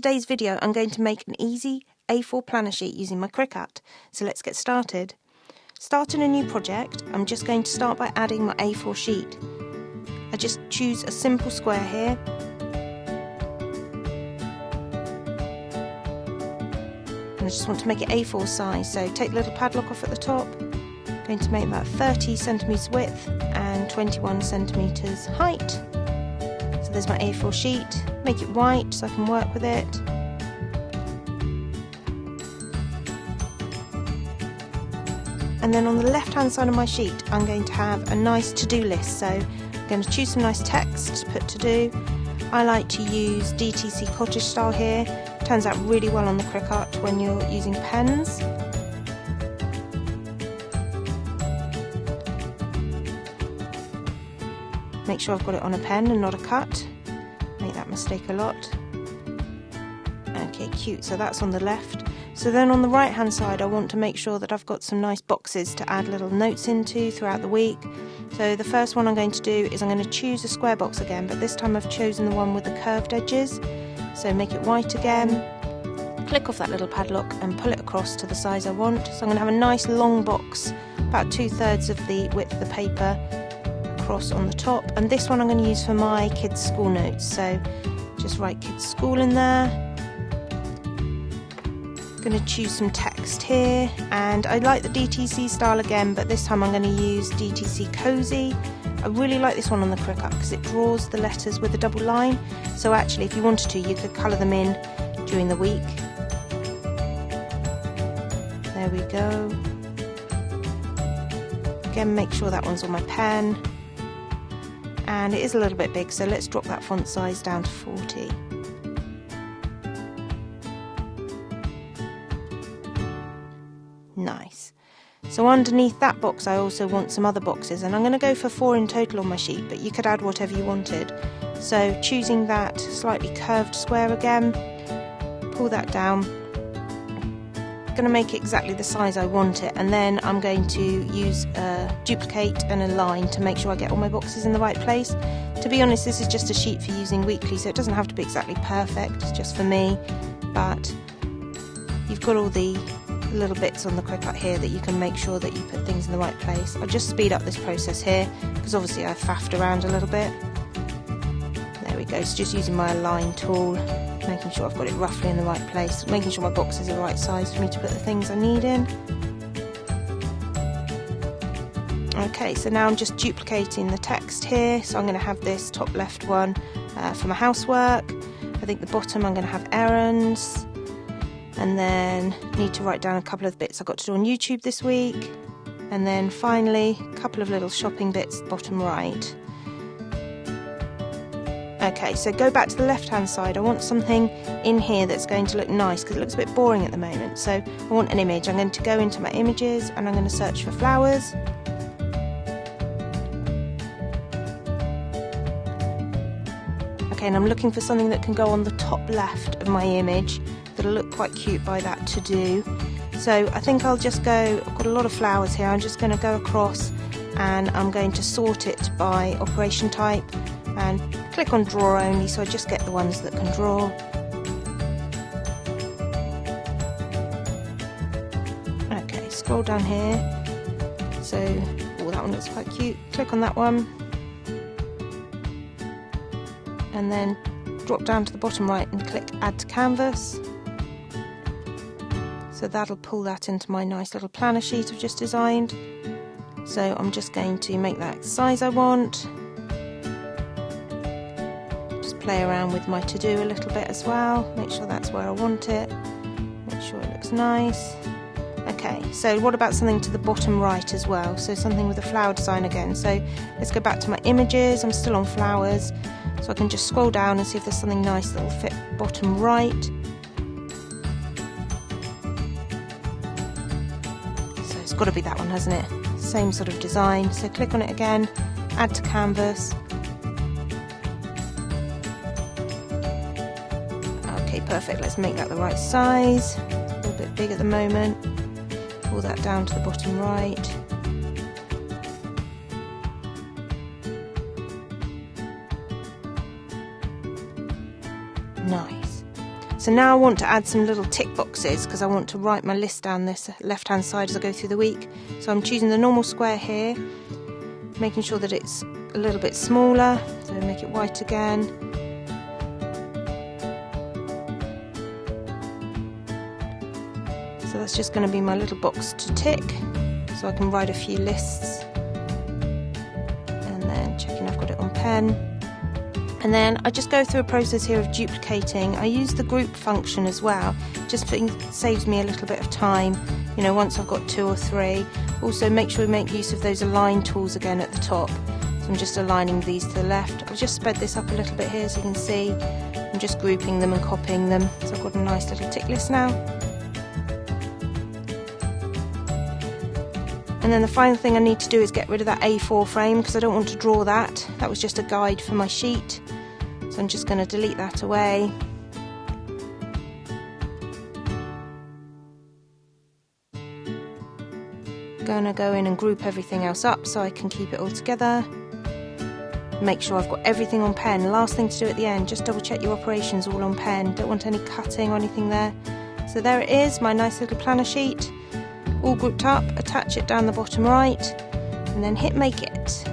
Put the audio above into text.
today's video I'm going to make an easy A4 planner sheet using my Cricut. So let's get started. Starting a new project, I'm just going to start by adding my A4 sheet. I just choose a simple square here. And I just want to make it A4 size, so take the little padlock off at the top. I'm going to make that 30 centimetres width and 21 centimetres height. So there's my A4 sheet. Make it white so I can work with it. And then on the left hand side of my sheet I'm going to have a nice to-do list, so I'm going to choose some nice text to put to do. I like to use DTC cottage style here. It turns out really well on the Cricut when you're using pens. Make sure I've got it on a pen and not a cut. Make that mistake a lot. Okay, cute, so that's on the left. So then on the right hand side I want to make sure that I've got some nice boxes to add little notes into throughout the week. So the first one I'm going to do is I'm going to choose a square box again, but this time I've chosen the one with the curved edges. So make it white again, click off that little padlock and pull it across to the size I want. So I'm going to have a nice long box, about 2/3 of the width of the paper, across on the top. And this one I'm going to use for my kids' school notes. So just write kids' school in there. Going to choose some text here, and I like the DTC style again, but this time I'm going to use DTC Cozy. I really like this one on the Cricut because it draws the letters with a double line, so actually if you wanted to you could colour them in during the week. There we go. Again, make sure that one's on my pen, and it is a little bit big, so let's drop that font size down to 40. Nice. So underneath that box I also want some other boxes, and I'm going to go for 4 in total on my sheet, but you could add whatever you wanted. So choosing that slightly curved square again, pull that down. I'm going to make it exactly the size I want it, and then I'm going to use a duplicate and a line to make sure I get all my boxes in the right place. To be honest, this is just a sheet for using weekly, so it doesn't have to be exactly perfect, it's just for me, but you've got all the little bits on the Cricut here that you can make sure that you put things in the right place. I'll just speed up this process here because obviously I've faffed around a little bit. There we go, so just using my align tool, making sure I've got it roughly in the right place, making sure my boxes are the right size for me to put the things I need in. Okay, so now I'm just duplicating the text here, so I'm going to have this top left one for my housework. I think the bottom I'm going to have errands. And then need to write down a couple of bits I've got to do on YouTube this week, and then finally a couple of little shopping bits bottom right. Okay, so go back to the left hand side. I want something in here that's going to look nice because it looks a bit boring at the moment, so I want an image. I'm going to go into my images and I'm going to search for flowers. Okay, and I'm looking for something that can go on the top left of my image. That'll look quite cute by that to do. So I think I'll just go, I've got a lot of flowers here, I'm just going to go across and I'm going to sort it by operation type and click on draw only, so I just get the ones that can draw. Okay, scroll down here. So, oh, that one looks quite cute. Click on that one. And then drop down to the bottom right and click add to canvas. So that'll pull that into my nice little planner sheet I've just designed. So I'm just going to make that the size I want. Just play around with my to-do a little bit as well. Make sure that's where I want it. Make sure it looks nice. Okay, so what about something to the bottom right as well? So something with a flower design again. So let's go back to my images. I'm still on flowers. So I can just scroll down and see if there's something nice that will fit bottom right. So it's got to be that one, hasn't it? Same sort of design. So click on it again, add to canvas. Okay, perfect. Let's make that the right size. It's a little bit big at the moment. Pull that down to the bottom right. Nice. So now I want to add some little tick boxes because I want to write my list down this left hand side as I go through the week. So I'm choosing the normal square here, making sure that it's a little bit smaller, so make it white again. So that's just going to be my little box to tick, so I can write a few lists and then checking I've got it on pen. And then I just go through a process here of duplicating. I use the group function as well, just saves me a little bit of time, you know, once I've got 2 or 3. Also make sure we make use of those align tools again at the top. So I'm just aligning these to the left. I've just sped this up a little bit here so you can see. I'm just grouping them and copying them. So I've got a nice little tick list now. And then the final thing I need to do is get rid of that A4 frame because I don't want to draw that. That was just a guide for my sheet. So I'm just going to delete that away. Going to go in and group everything else up so I can keep it all together. Make sure I've got everything on pen. Last thing to do at the end, just double check your operations all on pen. Don't want any cutting or anything there. So there it is, my nice little planner sheet. All grouped up, attach it down the bottom right, and then hit make it.